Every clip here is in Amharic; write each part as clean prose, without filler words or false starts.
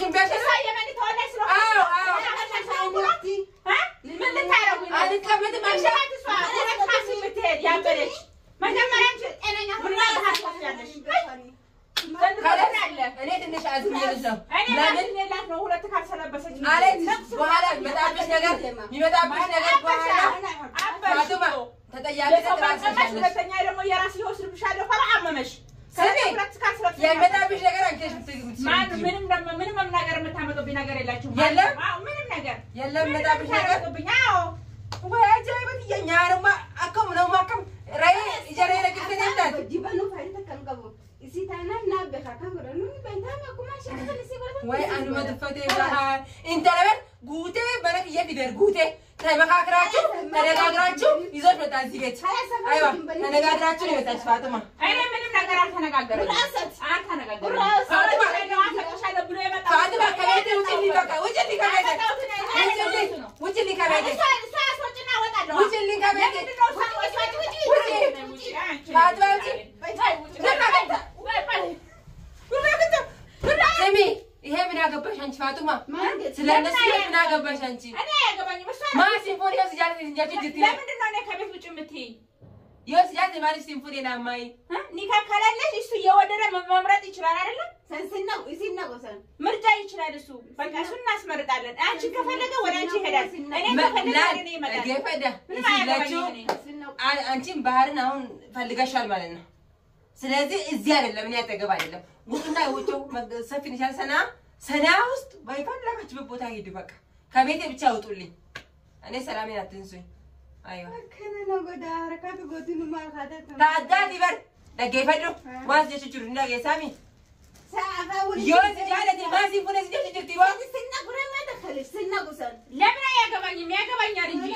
አልነገርኩሽም ቢያሸራ የማን ተወለደ ስለ ها من تعرفوا هذه كمل ما شاء الله انا خاصي بتهد يا بلش ما جمرت انا هنا እኔ ትንሽ አዝምልሽ ነው ለምን ለላት ነው ሁለት ካልሰለበሰች አለች በኋላ መጣብሽ ነገር ይመጣብሽ ነገር በኋላ አባቱማ ተጠያቂ ተራስሽ ሁለተኛ ደግሞ የራስ ይወስድብሻል ፈራአመመሽ ሁለት ካልሰለበሰች የመጣብሽ ነገር አንቺሽ ምትግምት ምንም ነገር የምታመጡብኝ ነገር የላችሁም የለም ምንም ነገር የለም መጣብሽ ነገር አዎ ወይ አጃይበት የኛርማ አከም ነው ማከም ራይ ይጀሬ ለግልት እንዴት ዲባኑ ፋይታ ከንቀቡ إسيتانا نابخا كمرنو بنتانا كمان شكل نسيبه وين أنا ما تفتي بها أنت لما قوتي بنك يفيدر قوتي تما كاكراتو أنا كاكراتو يزور بتازيبت أيوة أنا كاكراتو اللي بتاج فاطمة أنا من نقدر أنا كاكر رأست أنا كاكر فاطمة فاطمة كبيتة وجلي بقى وجلي كبيتة وجلي كبيتة وجلي كبيتة فاطمة سمي ይሄ ምን አገባሽ አንቺ ፋጡማ ስለነሱ ምን አገባሽ አንቺ እኔ ያገባኝ መስዋዕት ማ ሲምፎኒ ያስጃል እንጃት ጅት ለምንድን ነው እኔ ከቤት ውጭ የምትይ ያስጃል ማለት ሲምፎኒ ናማይ ኒካ ካላለሽ እሱ የወደረ መምረጥ ይችላል አይደል ሰንስናው እዚህና ወሰን ምርጫ ይችላል እሱ በቃ እሱ እናስመርጣለን አንቺ ከፈለገ ወደ አንቺ ይሄዳል እኔ ከፈለገ እኔ ይመጣል ገፈዳ እዚላችሁ አንቺም ባህርን አሁን ፈልገሻል ማለት ነው ስለዚህ እዚህ አይደለም እኔ ያጠገብ አይደለም ውጡና ውጪው ሰፊ ንሻል ሰና ውስጥ ባይፈልጋችሁ ቦታ ሄዱ በቃ ከቤቴ ብቻ ውጡልኝ እኔ ሰላሜን አትንሱኝ አይዋ ከነና ጎዳ አረካቱ ጎቱኑ ማልካደት ታዳዲ በር ደገፈዱ ዋስ ጀችሩ እና ገሳሚ ሳፋው ይወስ ጃለቲ ማሲ ፉነስ ጀችርቲ ባ ስና ጉረማ ደኸለሽ ስና ጉሰን ለምን አያገባኝም ያገባኛል እንጂ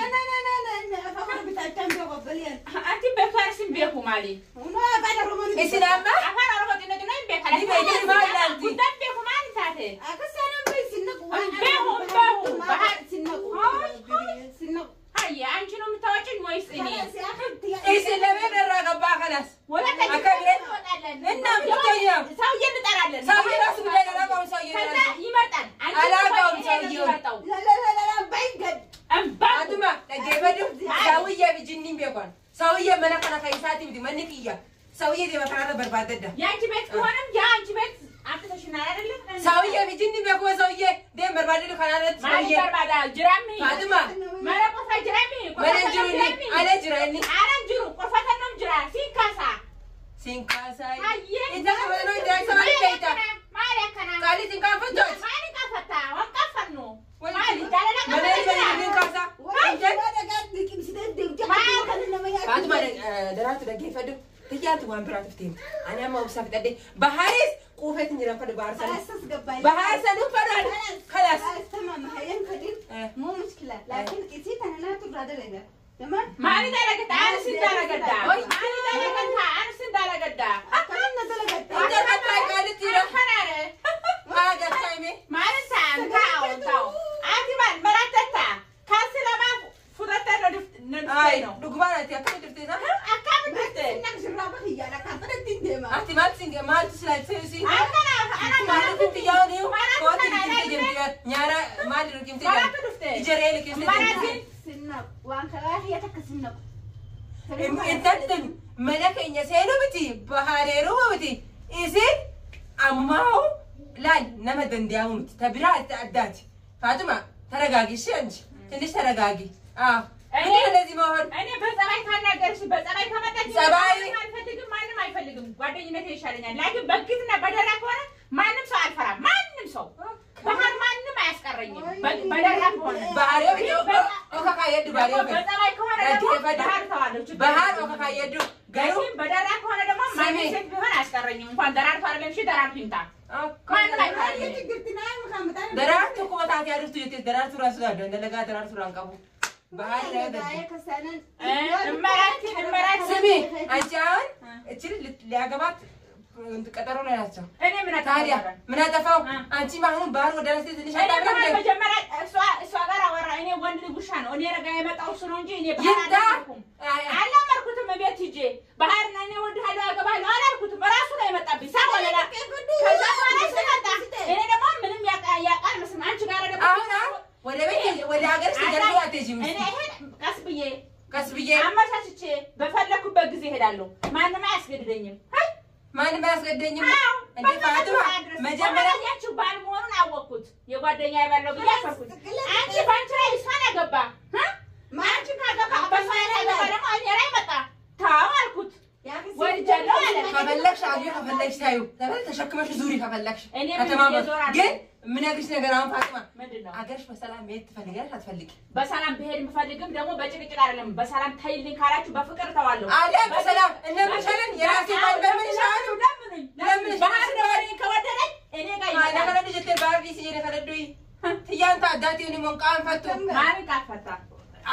አፋው ብታጫም በበልያን አንቺ በፋርስም ቤኩ ማሊ ኡማ ባደረመኑ እስላማ አፋን አረጋት እንደገና ይበካል ይበይ ማላንቲ ጉዳይ ቤኩ ማሊ ታቴ አከሳናም በይ ስነቁ ቤሁ ባህር ስነቁ ስነቁ አይ አንቺ ነው የምታወጪኝ ወይስ እኔ እስላማ ደረገባ خلاص ወላሂ አከብረን እና ምትቀየው ሰውዬ እንጠራለን ሰውዬ ራሱ ደረገው ሰውዬ ከዛ ይመጣል አንቺ አላጋውም ሰውዬው ላላላላ ባይገድ አቱማ ደገፈዱ ሰውዬ ቢጅኒም ቢሆን ሰውዬ መነከና ከይሳቲ ቢዲ መንክያ ሰውዬ ደመከራ በርባደዳ ያንቺ ቤት ከሆነም ያንቺ ቤት አጥተሽናል አይደል ሰውዬ ቢጅኒም ቢሆን ሰውዬ ደም በርባደዱ ካናለት ሰውዬ በርባዳ ጅራሚ ፋጡማ መረቆታ ጅራሚ መረንጅሩኒ አለጅራኒ አረንጅሩ ቆፈተንም ጅራ ሲንካሳይ አየ እንታ ከመኖ ይደርሳል ከይታ ማለከና ቃሊ ሲንካፈቶች ማለካ ፈታ ወንቀፈኑ ማሊ ዳለና መለኝ ካሳ ፋጡማ ደራቱ ደገፈዱ ትያት ወንብራት ፍቴም አናማ ወብሳፍ ጠደ ባህሪስ ቆፈት እንጀራፈዱ ባህርሰን ባህርሰን ፈራል خلاص تمام هين كدين مو مشكله لكن قيسيت انا لا تبرد لنا تمام ማሊ ዳለገዳ አንስ ዳለገዳ ማሊ ዳለገዳ አንስ ዳለገዳ كان نزل قد እንደ ፈታይ ቃልት ይራ ከናረ ማገታይሜ ማለት ታው አቲማን መራተታ ካስለማ ፉረተ አይ ነው ዱግባራት ያከም ድፍቴና አካምንት انك جرابه هي انا كانت تندم አቲ ማክሲንግ ማልት ስላይሰሲ አና ማለት ትያው ነው ኮት ዲጅ ኛራ ማል ሩኪም ትያ ይጀሬል ከሰ سنة وانك هي تكسنة እንተን መለከኛ ሰይኑ ብቲ ባህሬሩ ብቲ ኢሲን አማው ላይ ነመደንዲያው ምት ተብራ አዳት ፋጡማ ተረጋጊ እሺ አንቺ ትንሽ ተረጋጊ አዎ እኔ ለዚህ መሆን እኔ በጸባይ ታናገርሽ በጸባይ ከመጣች ጸባይ አልፈልግም ማንም አይፈልግም ጓደኝነት ይሻለኛል ላኪን በግትና በደራ ከሆነ ማንም ሰው አልፈራም ማንም ሰው ባህር ማንም አያስቀረኝም በደራ ከሆነ ባህሬው ኦካካ የዱ ባህሬው በጸባይ ከሆነ ደግሞ ባህር ተዋለች ባህር ኦካካ የዱ ጋዩ በደራ ከሆነ ደግሞ ማንም ሴት ቢሆን አያስቀረኝም እንኳን ደራር አይደለም እሺ ደራር ይምጣ ማንም አይፈልግም ደራር ተቆጣት ያድርቱ የት ደራር ራሱ ጋር እንደለጋ ደራር አንቀቡ ባህር ላይ كسنة እመራት ስሚ አንቺ አሁን እቺ ሊያገባት ቀጠሮ ላይ ናቸው እኔ ምን ታዲያ ምን አጠፋው አንቺ ማሁን ባህር ወደ ራስህ ትንሽ አጣብቀኝ መጀመሪያ እሷ ጋር አወራ እኔ ወንድ ልጉሻ ነው እኔ ረጋ የመጣው እሱ ነው እንጂ እኔ ባህር አላመርኩትም ቤት ሂጄ ባህር እና እኔ ወድሃለሁ አገባለሁ አላልኩትም ራሱ ነው የመጣብኝ ሳወለላ ከዛ በኋላ ሲመጣ እኔ ደግሞ ምንም ወደ ሀገርሽ ተጀርበው አትሄጂም። እኔ ቀስ ብዬ አመቻችቼ በፈለኩበት ጊዜ እሄዳለሁ። ማንም አያስገድደኝም። ማንም አያስገድደኝም። እንደ ፋጡማ መጀመሪያ ያቺው ባል መሆኑን አወቅኩት። የጓደኛ ያለው ብዬ አፈርኩት። አንቺ ባንቺ ላይ እሷን ያገባ አንቺ ካገባ በሷን ያገባ ደግሞ እኔ ላይ መጣ ታው አልኩት። ወልጃለሁ አለ። ከፈለግሽ አብዩ ከፈለግሽ ታዩ ተሸክመሽ ዙሪ ከፈለግሽ ከተማመን ግን ምን ያግርሽ ነገር አሁን ፋጡማ ምንድነው አገርሽ በሰላም መሄድ ትፈልጊያለሽ አትፈልጊ? በሰላም ብሄድ የምፈልግም ደግሞ በጭቅጭቅ አይደለም። በሰላም ታይልኝ ካላችሁ በፍቅር ተዋለሁ። አለ በሰላም እነምሻለን የራሴ ባል በምን ይሻሉ ለምን ባህር ደወለኝ ከወደደኝ እኔ ጋር ይመጣል። አለ ከለድ ጀቴ ባህር ዲስ ይሄ ከለዱይ ትያንታ አዳቴ ነው መንቃን ፈቱ ማን ካፈታ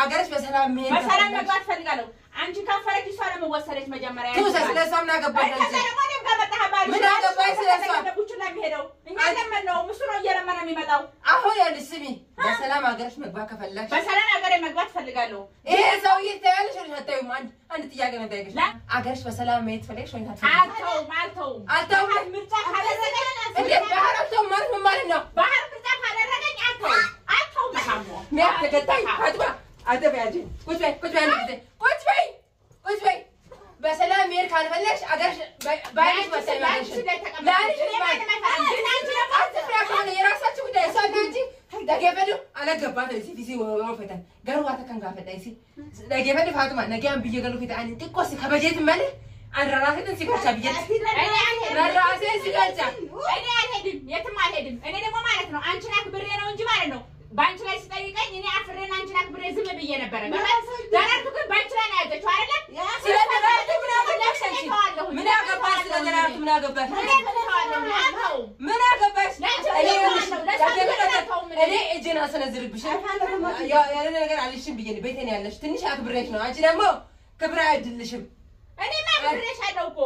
አገርሽ በሰላም መሄድ በሰላም መግባት ፈልጋለሁ። አንቺ ካፈረች እሷ ደግሞ ወሰደች መጀመሪያ ቱ ስለሷም ናገባሽ ከዛ ደግሞ እኔም ጋር መጣህ ባል ምን አገባሽ ስለሷ ደቡቹና የሚሄደው እኛ ለምን ነው እሱ ነው እየለመነ የሚመጣው። አሁን ያልሽ ስሚ በሰላም አገርሽ መግባት ከፈለግሽ በሰላም አገሬ መግባት ፈልጋለሁ። ይሄ ሰውዬ ታያለሽ አታዩም? አንድ ጥያቄ ነው ታይገሽ አገርሽ በሰላም መሄድ ፈልግሽ ወይ አልተውም አልተውም ምርጫ ካደረገኝ እንዴት ባህር አልተውም ማለት ምን ማለት ነው? ባህር ምርጫ ካደረገኝ አልተውም ማሞ ምን ተከታይ ፋጡማ አደባያጂ ቁጭ በይ በሰላም መሄድ ካልፈለግሽ አገርሽ ባይሽ በሰላም የራሳችሁ ጉዳይ ሰውናንጂ ደገፈዱ አለገባት ሲፊሲ ወፈታ ገሩዋታ ከንጋፈዳይ ሲ ደገፈዱ ፋጡማ ነገያን ብየገሉ ከታ አንተ ቆስ ከበጀት ማለት አንራራትን ሲከቻ ብየት ለራሴ ሲከቻ እኔ አልሄድም የትም አልሄድም። እኔ ደግሞ ማለት ነው አንቺን አክብሬ ነው እንጂ ማለት ነው ባንቺ ላይ ሲጠይቀኝ እኔ አፍሬና አንቺን አክብሬ ዝም ብዬ ነበረ። ዛሬቱ ግን ባንቺ ላይ ነው ያዘችው አይደል? ስለተባለ ምን አገባሽ? ስለተራቱ ምን አገባሽ? ምን አገባሽ? እኔ እጄን አሰነዝርብሽ ያለ ነገር አልሽም ብዬ ቤቴን ያለሽ ትንሽ አክብሬሽ ነው። አንቺ ደግሞ ክብር አይደልሽም። እኔ ማክብሬሽ አለው እኮ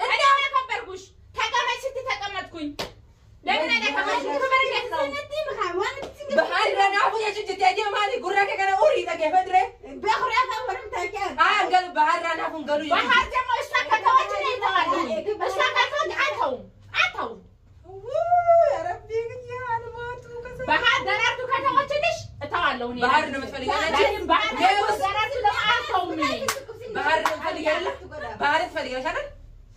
እኔ አከበርኩሽ። ተቀመጭ ስትይ ተቀመጥኩኝ። ለምን አደረከሽ? ክብር እንዴት ነው? ባህር ረናፉ የጅጅት ያጂ ማሊ ጉራከ ከነ ኡሪ ተገፈድረ በخرافه ወርም ታውቂያለሽ? አንገል ባህር ረናፉን ገሉ ባህር ደግሞ እሷ ከተወች ነው ይተዋል። እሷ ከተወች አልተውም ረቢ ግን ያልማቱ ባህር ደራርቱ ከተወችልሽ እተዋለሁ። እኔ ባህር ነው የምትፈልጊያለሽ? ባህር ደራርቱ ለማአልተውም ባህር ነው የምትፈልጊያለሽ? ባህር ትፈልጊያለሽ አይደል?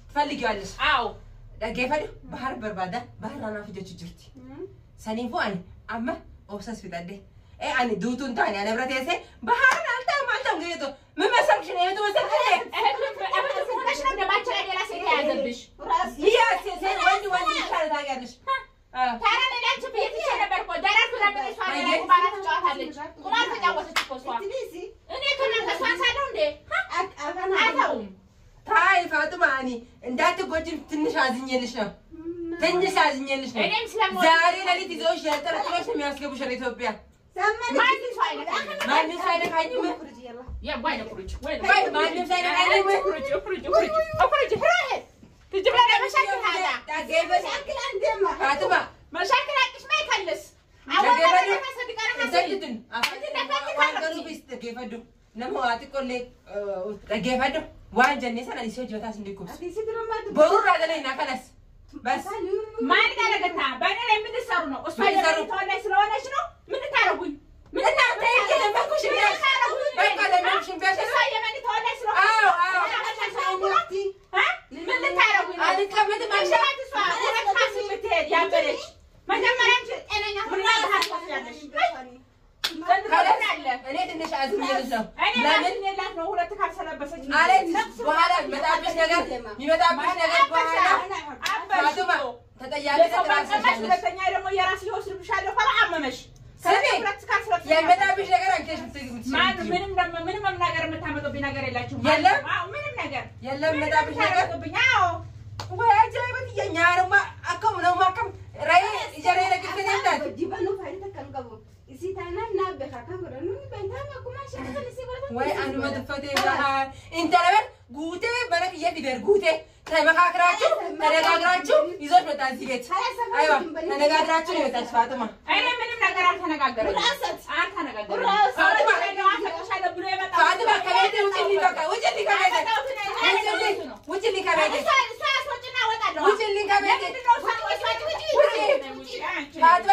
ትፈልጊያለሽ? አዎ ደገፈዱ ባህር በርባዳ ባህር ረናፉ ጅጅርቲ ሰኒፉ አኒ አማ ኦብሰስ ፊታደ አኒ ዱቱን ታኒ አነብረት ያሰ ባህር አልታም ገይቶ ምን መሰልሽ ነው የተወሰነ እህት ሆነሽ ነው ደማችን ላይ ሌላ ሴት ያዘብሽ ያስ ወንድ ይሻል ታውቂያለሽ። ታረን ለአንቺ ቤት ይችላል ነበር እኮ ደራርቱ ነበር እሷ ላይ ቁማር ተጫወታለች። ቁማር ተጫወተች እኮ እሷ እኔ ከነሱ አንሳለሁ እንዴ አታውም ታይ ፋጡማ አኒ እንዳትጎጂም ትንሽ አዝኜልሽ ነው። ትንሽ አዝኜልሽ ነው። ዛሬ ለሊት ይዘውሽ ያልጠረጥሮሽ ነው የሚያስገቡሽ ወደ ኢትዮጵያ። ማንም ሰው አይነካኝም። ማንም ሰው አይነካኝም። ማንም ሰው አይነካኝም። تجيب لنا مشاكل هذا مشاكل عندنا فاطمه مشاكل عندك ما يخلص أولا ما صدق أنا زيدن أفضل بس كيفدو نمو أتقول لك كيفدو وان جنة سنة يسوي جواتاس نديكم برور هذا لينا خلاص بس ما نقدر قتها بنا لين من السرنا أسمع يسرنا تولى سلونا شنو من تعرفون من تعرفين كذا ما كوش بيا بقى ده ما كوش بيا شنو يا من تولى سلونا ها من تعرفون أنا كملت ما شاء الله تسوى أنا خاصة بتهد يا بلش ما جمعنا أنا من ما بحث እኔ ትንሽ አዝኜልሽ ነው። ለምን ለላት ነው ሁለት ካልሰለበሰች አለች በኋላ የሚመጣብሽ ነገር በኋላ ፋጡማ ተጠያቂ ተጠራሽ። ሁለተኛ ደግሞ የራስ ይወስድብሻል ፈራ አመመሽ የሚመጣብሽ ነገር አንቺሽ ምንም ነገር የምታመጡብኝ ነገር የላችሁም። የለም ምንም ነገር የለም የሚመጣብሽ ነገር ወይ አጃይበት የኛርማ አከም ነው ማከም ራይ ይጀሬ ነገር ከደንዳት ዲባኑ ፋይታ ከንቀቡ إسيتانا نابخا كبرنا بنتنا كمان شكل نسيبنا وين أنا ما دفعتي بها أنت لمن قوتي بناك يفيدر قوتي تما كاكراتو أنا كاكراتو يزور بتازيبت أيوة أنا كاكراتو اللي بتاز فاطمة أنا من نقدر أنا كاكر رأست أنا كاكر فاطمة فاطمة كبيرة وجلي كبيرة وجلي كبيرة وجلي كبيرة فاطمة